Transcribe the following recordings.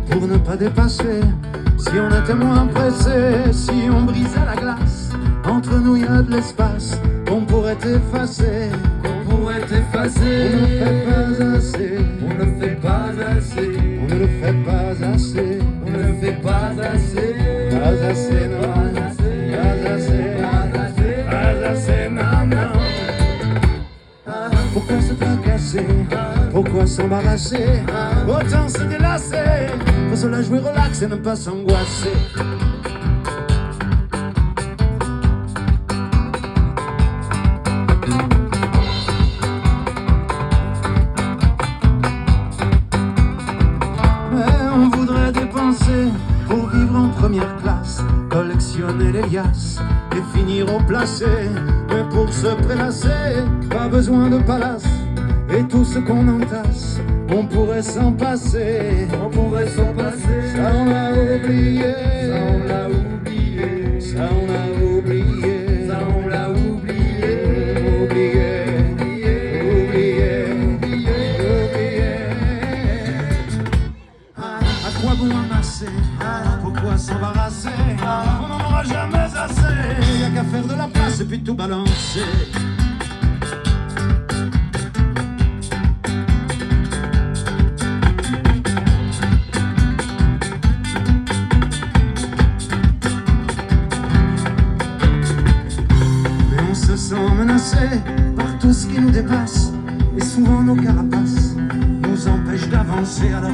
pour ne pas dépasser. Si on était moins pressé, si on brisait la glace, entre nous il y a de l'espace qu'on pourrait effacer. On pourrait effacer. On ne fait pas assez. On ne fait pas assez. On ne le fait pas assez. On ne fait pas assez. Pas assez, non. Pas assez. Pas assez. Pas assez. Pas assez, non, non. Pourquoi se tracasser? Pourquoi s'embarrasser? Autant se délasser. Faut se la jouer relax et ne pas s'angoisser. Pour vivre en première classe, collectionner les liasses et finir au placé. Mais pour se prélasser, pas besoin de palace. Et tout ce qu'on entasse, on pourrait s'en passer. On pourrait s'en passer. Ça on l'a oublié. Ça on l'a oublié. Ça on l'a oublié. Ça on l'a oublié. Oublié. Oublié. Oublié. À quoi bon amasser? Pourquoi s'embarrasser? On n'en aura jamais assez. Y'a qu'à faire de la place et puis tout balancer. Mais on se sent menacé par tout ce qui nous dépasse. Et souvent nos carapaces nous empêchent d'avancer. Alors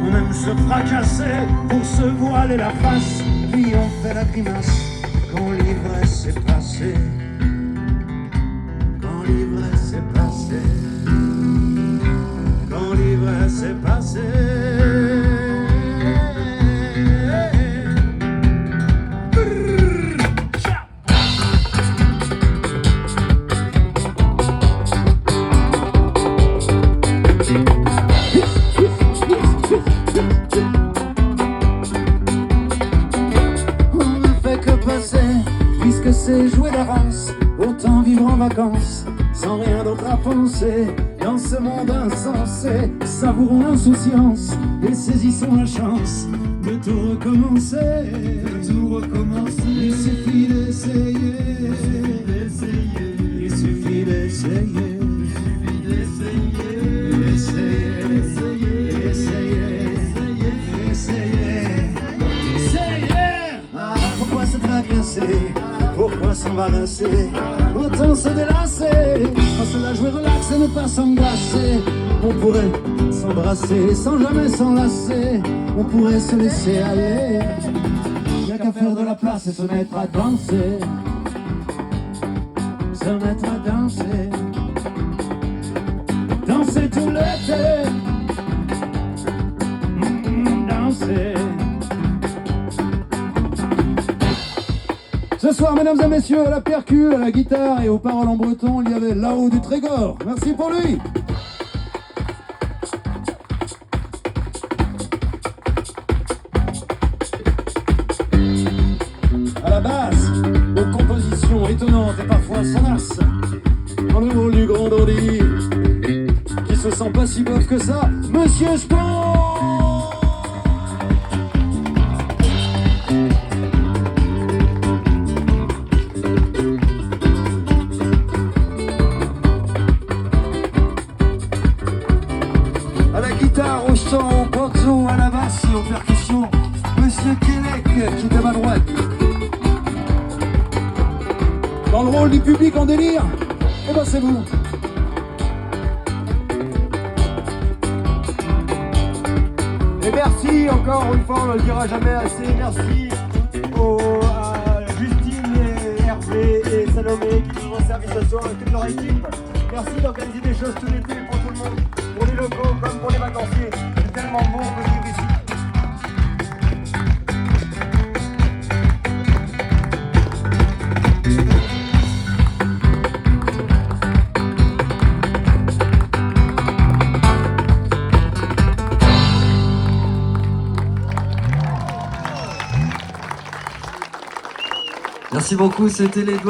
on aime se fracasser pour se voiler la face. Puis on fait la grimace quand l'ivresse est passée. Quand l'ivresse est passée. Quand l'ivresse est passée. Puisque c'est jouer d'avance, autant vivre en vacances, sans rien d'autre à penser. Dans ce monde insensé, savourons l'insouciance et saisissons la chance de tout recommencer. De tout recommencer. Il suffit d'essayer. Il suffit d'essayer. Il suffit d'essayer. Essayer, essayer, essayer, essayer, essayer. Pourquoi se tracasser? Pourquoi s'embarrasser? Autant se délasser. On se la jouer relax et ne pas s'angoisser. On pourrait s'embrasser sans jamais s'enlacer. On pourrait se laisser aller. Y'a qu'à faire de la place et se mettre à danser. Se mettre à danser. Danser tout l'été. Danser. Ce soir, mesdames et messieurs, à la percu, à la guitare et aux paroles en breton, il y avait Là-haut du Trégor. Merci pour lui. À la basse, aux compositions étonnantes et parfois salaces, dans le rôle du grand dandy, qui se sent pas si bof que ça, Monsieur Sport. Au chant, au banjo, à la basse et aux percussions, Monsieur Kélek qui est à ma droite. Dans le rôle du public en délire, eh ben c'est vous. Et merci encore une fois, on ne le dira jamais assez, merci à Justine et Hervé et Salomé qui nous ont servi ce soir avec toute leur équipe. Merci d'organiser des choses tout l'été pour tout le monde, pour les locaux comme pour les vacanciers. C'est tellement beau de vivre ici. Merci beaucoup, c'était les doigts.